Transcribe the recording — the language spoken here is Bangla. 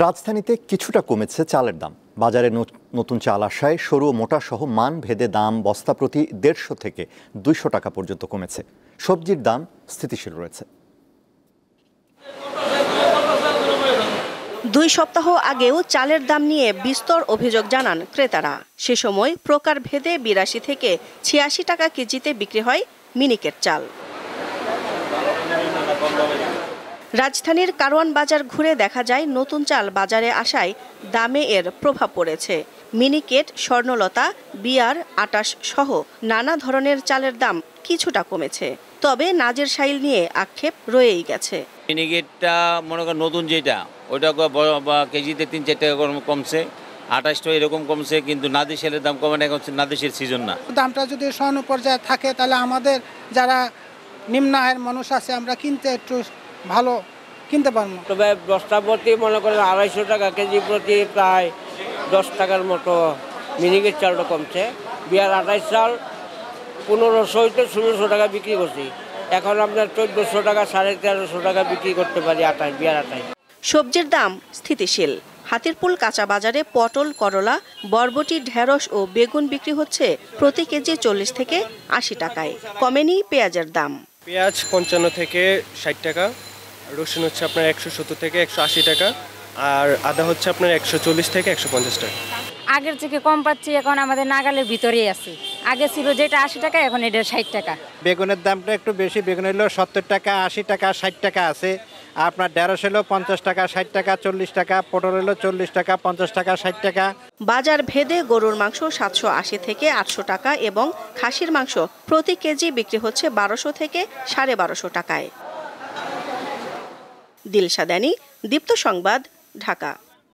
রাজধানীতে কিছুটা কমেছে চালের দাম। বাজারে নতুন চাল আসায় সরু ও মোটা সহ মান ভেদে দাম বস্তা প্রতি ১৫০ থেকে ২০০ টাকা পর্যন্ত কমেছে। সবজির দাম স্থিতিশীল রয়েছে। ২ সপ্তাহ আগেও চালের দাম নিয়ে বিস্তর অভিযোগ জানান ক্রেতারা। সে সময় প্রকার ভেদে ৮২ থেকে ৮৬ টাকা কেজিতে বিক্রি হয় মিনিকেট চাল। রাজধানীর কারওয়ান বাজার ঘুরে দেখা যায় নতুন চাল বাজারে আসায় দামে এর প্রভাব পড়েছে। মিনিকেট, স্বর্ণলতা, বিয়ার, আটাশ সহ নানা ধরনের চালের দাম কিছুটা কমেছে, তবে নাজের শাইল নিয়ে আক্ষেপ রয়েই গেছে। মিনিকেটটা মনে করেন নতুন যেটা ওইটা কেজিতে ৩-৪ টাকা কমছে, আটাশটা এরকম কমছে, কিন্তু নাদির শাইলের দাম কমে না, এখন নাদির সিজন না। দামটা যদি সহনীয় পর্যায়ে থাকে তাহলে আমাদের যারা নিম্ন আয়ের মানুষ আছে আমরা কিনতে একটু ভালো কিনতে পারবো। তবে বস্তা প্রতি মনে করেন ২৫০ টাকা কেজি প্রতি প্রায় ১০ টাকার মতো মিনিকেট চালটা কমছে। বিয়ার ২৮ চাল ১৫০০ হইতে ১৬০০ টাকা বিক্রি করছি, এখন আপনার ১৪০০ টাকা ১৩৫০ টাকা বিক্রি করতে পারি বিয়ার ২৮। সবজির দাম স্থিতিশীল। হাতিরপুল কাঁচা বাজারে পটল, করলা, বরবটি, ঢেঁড়স ও বেগুন বিক্রি হচ্ছে প্রতি কেজি ৪০ থেকে ৮০ টাকায়। কমেনি পেঁয়াজের দাম। পেঁয়াজ ৫৫ থেকে ৬০ টাকা, রসুন হচ্ছে আপনার ১৭০ থেকে ১৮০ টাকা, আর আদা হচ্ছে আপনার ১৪০ থেকে ১৫০ টাকা। আগের থেকে কম পাচ্ছি, এখন আমাদের নাগালের ভিতরেই আছে। আগে ছিল যেটা ৮০ টাকা, এখন এটা ৬০ টাকা। বেগুনের দামটা একটু বেশি, বেগুন হলো ৭০ টাকা, ৮০ টাকা, ৬০ টাকা আছে। আপনার ঢেঁড়স হলো ৫০ টাকা, ৬০ টাকা, ৪০ টাকা, পটল হলো ৪০ টাকা, ৫০ টাকা, ৬০ টাকা। বাজার ভেদে গরুর মাংস ৭৮০ থেকে ৮০০ টাকা এবং খাসির মাংস প্রতি কেজি বিক্রি হচ্ছে ১২০০ থেকে ১২৫০ টাকায়। দিলশা দানি, দীপ্ত সংবাদ, ঢাকা।